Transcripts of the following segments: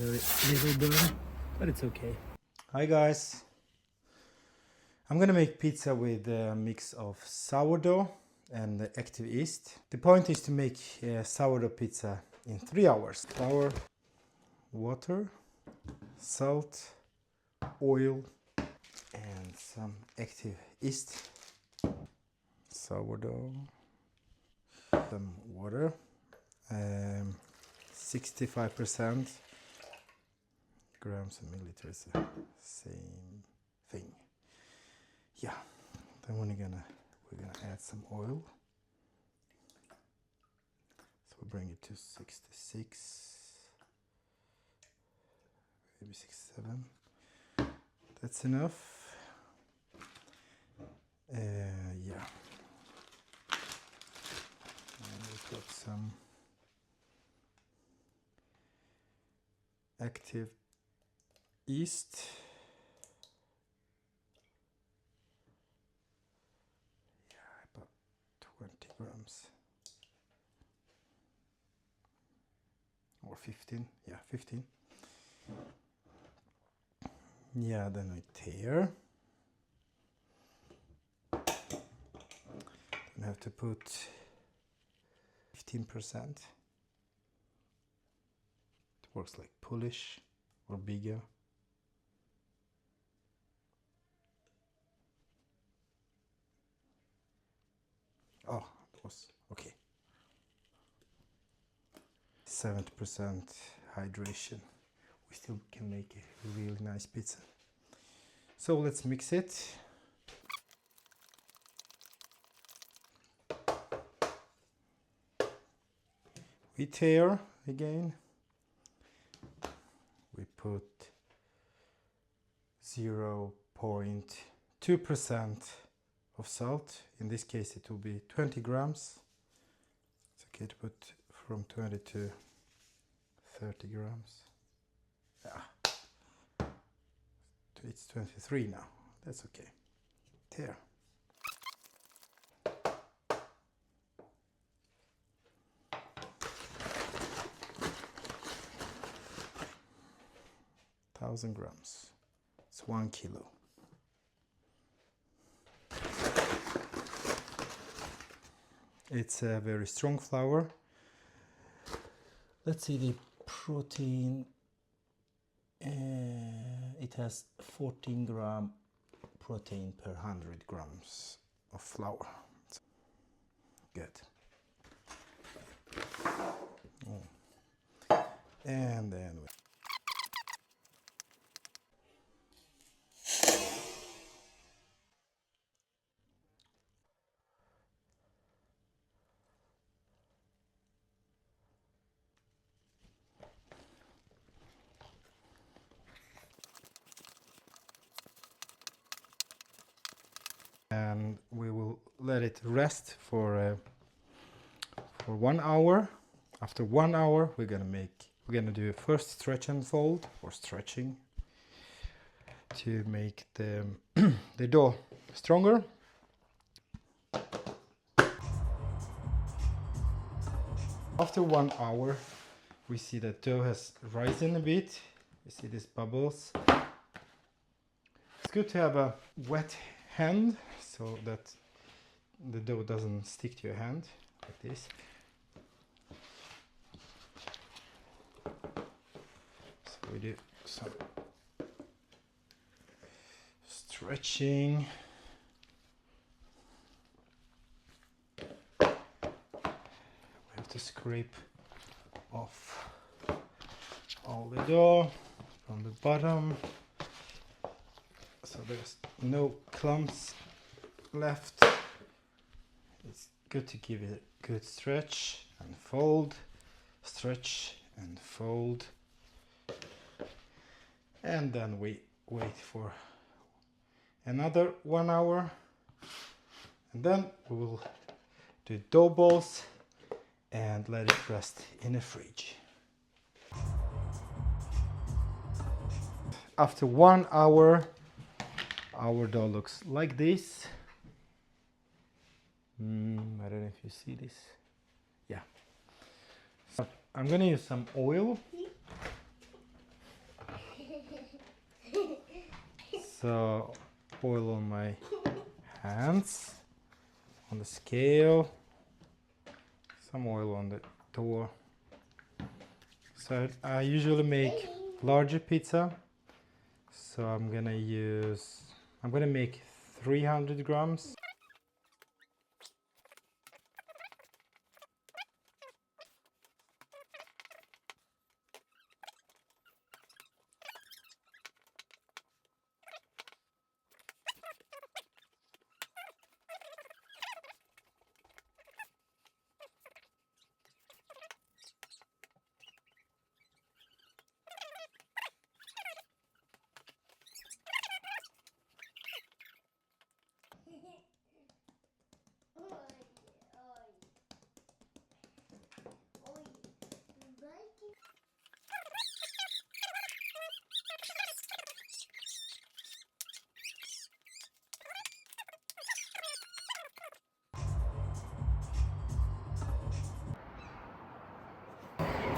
very little burn, but it's okay. Hi guys, I'm gonna make pizza with a mix of sourdough and active yeast. The point is to make sourdough pizza in 3 hours. Flour, water, salt, oil and some active yeast. Sourdough, some water, 65% grams and milliliters, same thing. Yeah, then we're gonna add some oil. So we'll bring it to 66, maybe 67. That's enough. Yeah. And we've got some active yeast. Yeah, about 20 grams. Or 15. Yeah, 15. Yeah, then I tear. I have to put 15%. It works like Polish or bigger. Oh, it was okay. 70% hydration. We still can make a really nice pizza. So let's mix it. We tear again. We put 0.2% of salt. In this case it will be 20 grams. It's okay to put from 20 to 30 grams. Yeah. It's 23 now. That's okay. Tear. Thousand grams. It's 1 kilo. It's a very strong flour. Let's see the protein. It has 14 gram protein per 100 grams of flour. Good. And then we will let it rest for 1 hour. After 1 hour, we're gonna do a first stretch and fold, or stretching, to make the the dough stronger. After 1 hour, we see that dough has risen a bit. You see these bubbles. It's good to have a wet hand so that the dough doesn't stick to your hand like this. So we do some stretching. We have to scrape off all the dough from the bottom, so there's no clumps left. It's good to give it a good stretch and fold, stretch and fold, and then we wait for another 1 hour, and then we will do dough balls and let it rest in the fridge. After 1 hour, our dough looks like this. I don't know if you see this. Yeah. So I'm gonna use some oil So oil on my hands, on the scale, some oil on the door. So I usually make larger pizza, so I'm gonna make 300 grams.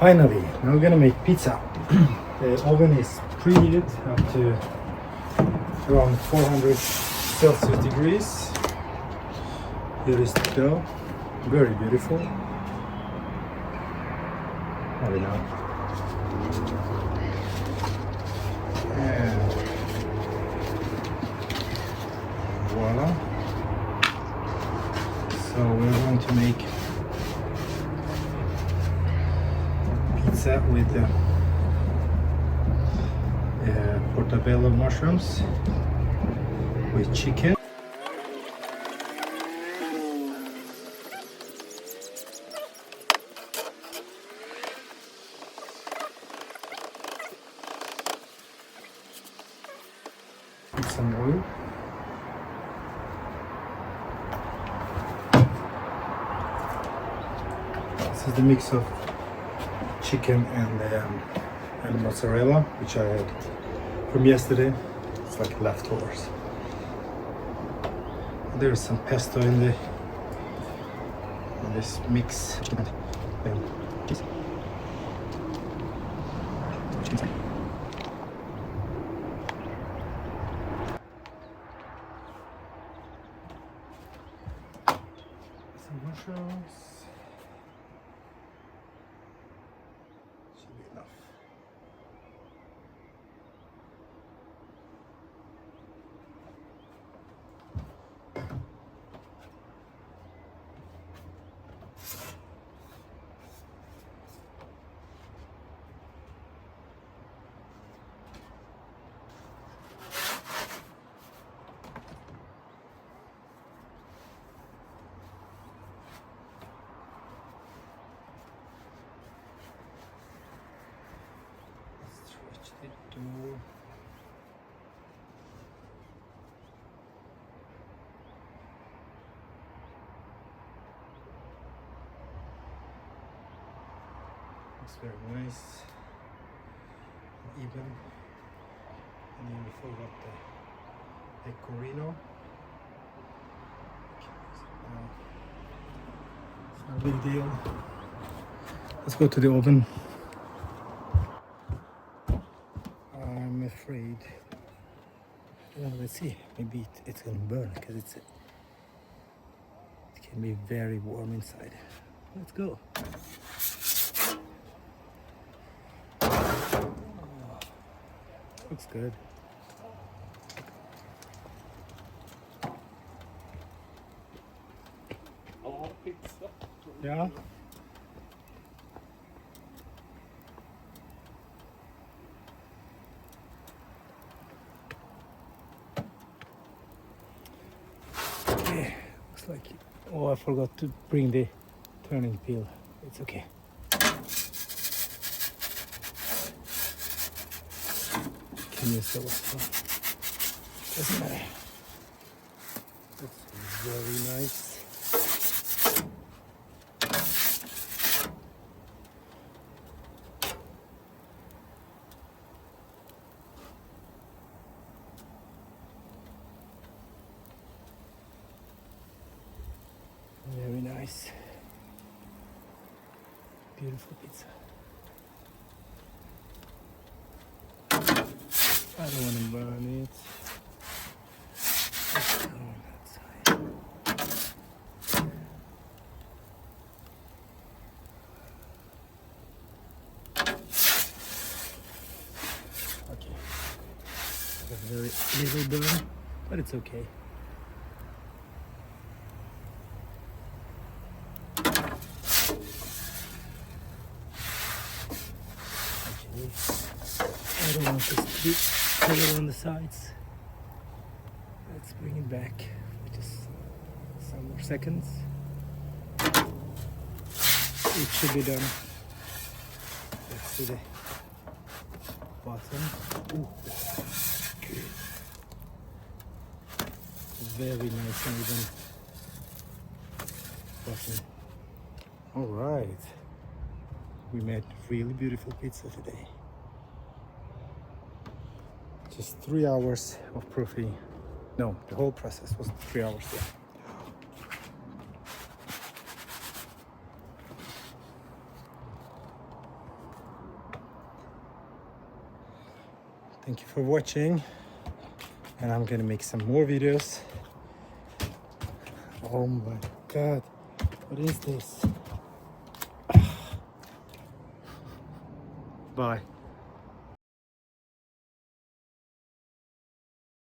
Finally, now we're gonna make pizza. The oven is preheated up to around 400 Celsius degrees. Here is the dough, very beautiful. Maybe not. And voila. So we're going to make pizza with portobello mushrooms with chicken. Put some oil. This is the mix of chicken and mozzarella, which I had from yesterday. It's like leftovers. There's some pesto in this mix. Chicken and cheese. Chicken. Some mushrooms. Should be enough. Stretch the dough. Looks very nice, even. And then we forgot the pecorino. It's not a big deal. Let's go to the oven. I'm afraid. Well, let's see. Maybe it's gonna burn because it can be very warm inside. Let's go. Looks good. Yeah. Okay. Looks like. Oh, I forgot to bring the turning peel. It's okay. Can use the one. Doesn't matter. That's very nice. Very nice. Beautiful pizza. I don't want to burn it. Let's go on that side. Okay. A very little burn, but it's okay. Okay. I don't want this to be color on the sides. Let's bring it back for just some more seconds. It should be done. Let's see the bottom. Ooh. Good. Very nice and even bottom. All right. We made really beautiful pizza today. Just 3 hours of proofing. No, the whole process was 3 hours. Yeah. Thank you for watching, and I'm gonna make some more videos. Oh my god, what is this? Bye.